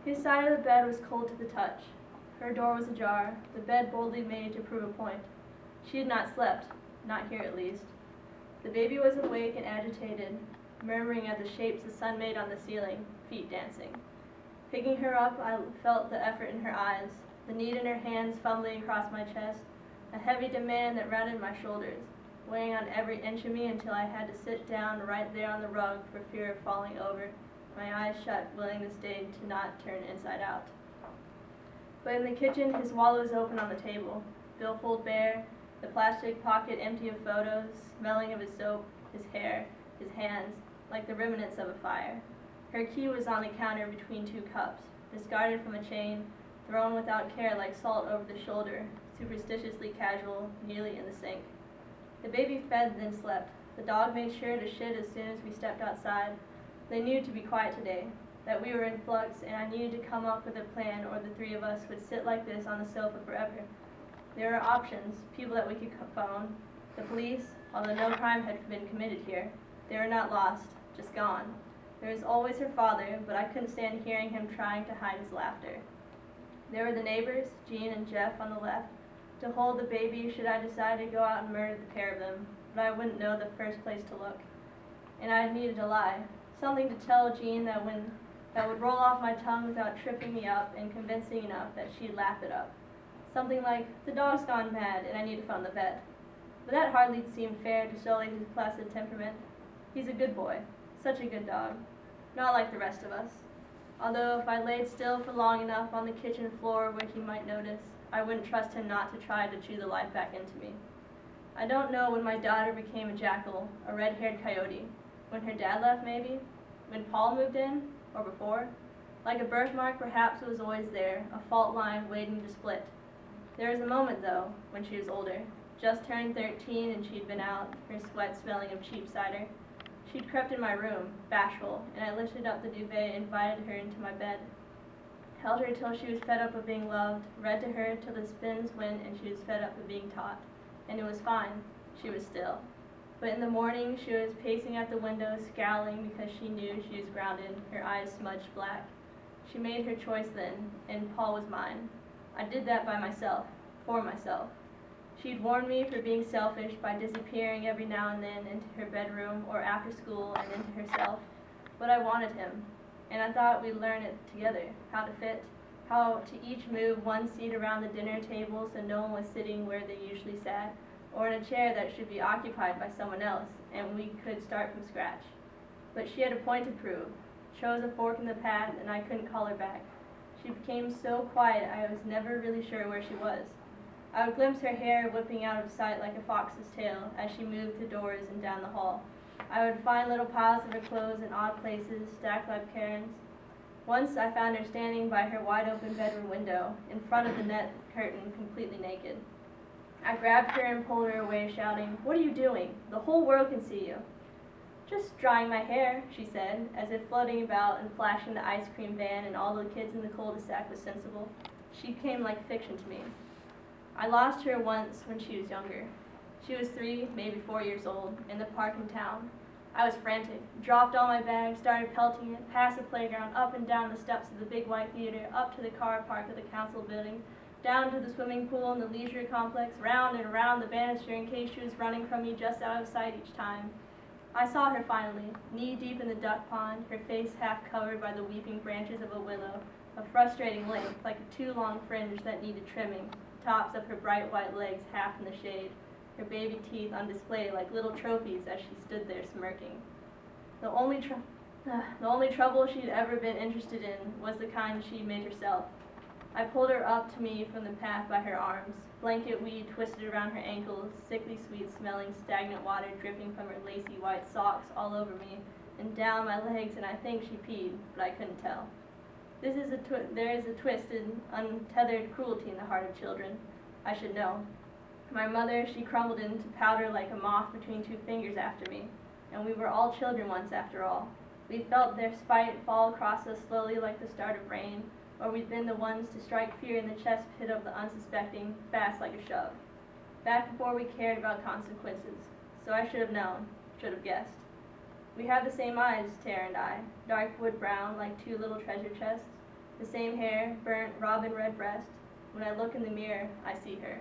His side of the bed was cold to the touch. Her door was ajar, the bed boldly made to prove a point. She had not slept, not here at least. The baby was awake and agitated, murmuring at the shapes the sun made on the ceiling, feet dancing. Picking her up, I felt the effort in her eyes, the need in her hands fumbling across my chest, a heavy demand that rounded my shoulders, weighing on every inch of me until I had to sit down right there on the rug for fear of falling over, my eyes shut, willing this day to not turn inside out. But in the kitchen, his wallet was open on the table, billfold bare, the plastic pocket empty of photos, smelling of his soap, his hair, his hands, like the remnants of a fire. Her key was on the counter between two cups, discarded from a chain, thrown without care like salt over the shoulder, superstitiously casual, nearly in the sink. The baby fed, then slept. The dog made sure to shit as soon as we stepped outside. They knew to be quiet today, that we were in flux, and I needed to come up with a plan or the three of us would sit like this on the sofa forever. There were options, people that we could phone. The police, although no crime had been committed here, they were not lost, just gone. There was always her father, but I couldn't stand hearing him trying to hide his laughter. There were the neighbors, Jean and Jeff on the left, to hold the baby should I decide to go out and murder the pair of them, but I wouldn't know the first place to look. And I needed a lie, something to tell Jean that would roll off my tongue without tripping me up and convincing enough that she'd laugh it up. Something like, the dog's gone mad and I need to phone the vet. But that hardly seemed fair to Sully his placid temperament. He's a good boy, such a good dog, not like the rest of us. Although if I laid still for long enough on the kitchen floor where he might notice, I wouldn't trust him not to try to chew the life back into me. I don't know when my daughter became a jackal, a red-haired coyote. When her dad left, maybe? When Paul moved in? Or before? Like a birthmark, perhaps it was always there, a fault line waiting to split. There was a moment, though, when she was older, just turned 13 and she'd been out, her sweat smelling of cheap cider. She'd crept in my room, bashful, and I lifted up the duvet and invited her into my bed. Held her till she was fed up of being loved, read to her till the spins went and she was fed up of being taught. And it was fine. She was still. But in the morning she was pacing at the window, scowling because she knew she was grounded, her eyes smudged black. She made her choice then, and Paul was mine. I did that by myself, for myself. She'd warned me for being selfish by disappearing every now and then into her bedroom or after school and into herself, but I wanted him, and I thought we'd learn it together, how to fit, how to each move one seat around the dinner table so no one was sitting where they usually sat, or in a chair that should be occupied by someone else, and we could start from scratch. But she had a point to prove, chose a fork in the path, and I couldn't call her back. She became so quiet I was never really sure where she was. I would glimpse her hair whipping out of sight like a fox's tail as she moved through doors and down the hall. I would find little piles of her clothes in odd places, stacked like cairns. Once I found her standing by her wide-open bedroom window, in front of the net curtain, completely naked. I grabbed her and pulled her away, shouting, "What are you doing? The whole world can see you." "Just drying my hair," she said, as if floating about and flashing the ice cream van and all the kids in the cul-de-sac was sensible. She came like fiction to me. I lost her once when she was younger. She was 3, maybe 4 years old, in the park in town. I was frantic, dropped all my bags, started pelting it, past the playground, up and down the steps of the big white theater, up to the car park of the council building, down to the swimming pool and the leisure complex, round and around the banister in case she was running from me just out of sight each time. I saw her finally, knee-deep in the duck pond, her face half covered by the weeping branches of a willow, a frustrating length, like a too long fringe that needed trimming, tops of her bright white legs half in the shade, her baby teeth on display like little trophies as she stood there smirking. The only trouble she'd ever been interested in was the kind she made herself. I pulled her up to me from the path by her arms, blanket weed twisted around her ankles, sickly sweet smelling stagnant water dripping from her lacy white socks all over me and down my legs, and I think she peed, but I couldn't tell. There is a twisted, untethered cruelty in the heart of children. I should know. My mother, she crumbled into powder like a moth between 2 fingers after me, and we were all children once after all. We felt their spite fall across us slowly like the start of rain, or we'd been the ones to strike fear in the chest pit of the unsuspecting, fast like a shove. Back before we cared about consequences, so I should have known, should have guessed. We have the same eyes, Tara and I, dark wood brown like 2 little treasure chests. The same hair, burnt, robin red breast. When I look in the mirror, I see her.